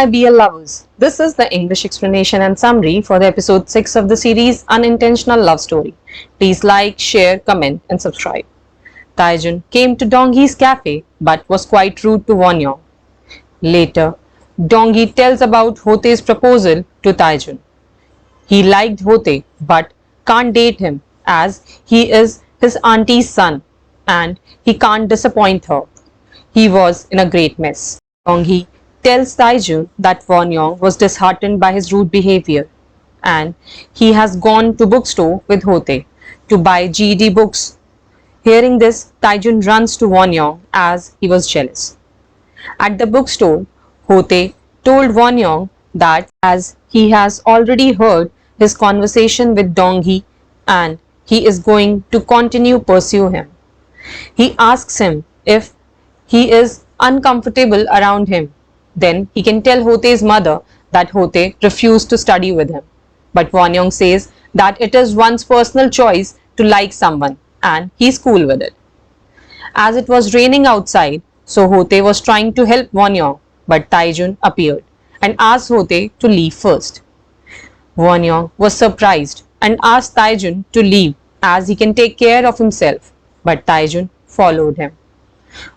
Hi BL lovers, this is the English explanation and summary for the episode 6 of the series Unintentional Love Story. Please like, share, comment and subscribe. Taijun came to Donghi's cafe but was quite rude to Won Young. Later, Donghi tells about Hote's proposal to Taijun. He liked Hote but can't date him as he is his auntie's son and he can't disappoint her. He was in a great mess. Donghi tells Taijun that Won Young was disheartened by his rude behavior and he has gone to bookstore with Hote to buy GED books. Hearing this, Taijun runs to Won Young as he was jealous. At the bookstore, Hote told Won Young that as he has already heard his conversation with Donghi and he is going to continue pursue him. He asks him if he is uncomfortable around him. Then he can tell Hote's mother that Hote refused to study with him. But Won Young says that it is one's personal choice to like someone and he's cool with it. As it was raining outside, so Hote was trying to help Won Young, but Taijun appeared and asked Hote to leave first. Won Young was surprised and asked Taijun to leave as he can take care of himself, but Taijun followed him.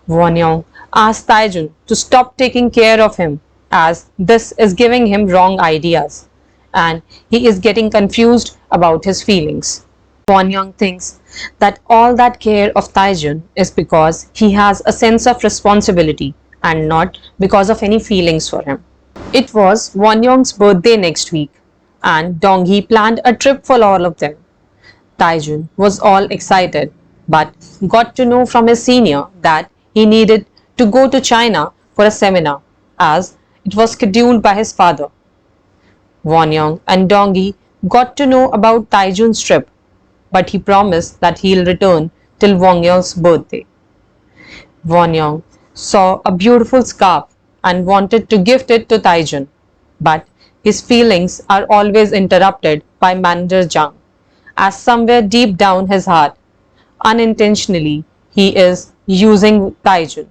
Won Young asked Taijun to stop taking care of him as this is giving him wrong ideas and he is getting confused about his feelings. Won Young thinks that all that care of Taijun is because he has a sense of responsibility and not because of any feelings for him. It was Won Young's birthday next week and Donghi planned a trip for all of them. Taijun was all excited but got to know from his senior that he needed to go to China for a seminar as it was scheduled by his father. Won Young and Donghi got to know about Taijun's trip, but he promised that he'll return till Won Young's birthday. Won Young saw a beautiful scarf and wanted to gift it to Taijun, but his feelings are always interrupted by Manager Jung, as somewhere deep down his heart, unintentionally, he is using Taijun.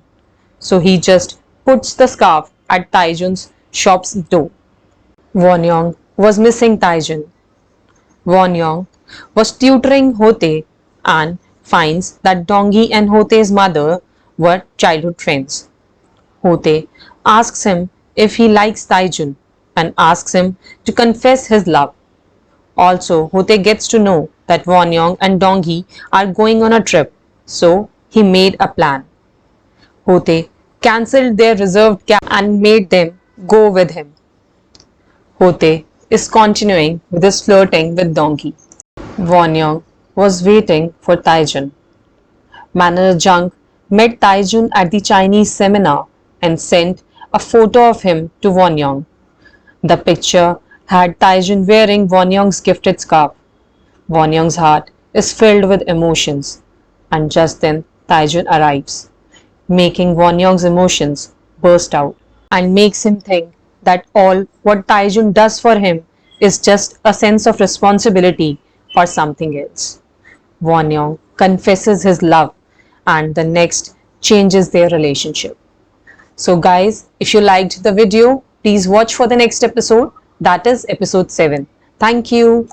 So he just puts the scarf at Taijun's shop's door. Won Young was missing Taijun. Won Young was tutoring Hote and finds that Donghi and Hote's mother were childhood friends. Hote asks him if he likes Taijun and asks him to confess his love. Also, Hote gets to know that Won Young and Donghi are going on a trip, so he made a plan. Hote cancelled their reserved cab and made them go with him. Hote is continuing with his flirting with Donghi. Won Young was waiting for Taijun. Manager Jung met Taijun at the Chinese seminar and sent a photo of him to Won Young. The picture had Taijun wearing Won Young's gifted scarf. Won Young's heart is filled with emotions, and just then Taijun arrives, making Won Young's emotions burst out and makes him think that all what Taijun does for him is just a sense of responsibility for something else. Won Young confesses his love and the next changes their relationship. So guys, if you liked the video, please watch for the next episode, that is episode 7. Thank you.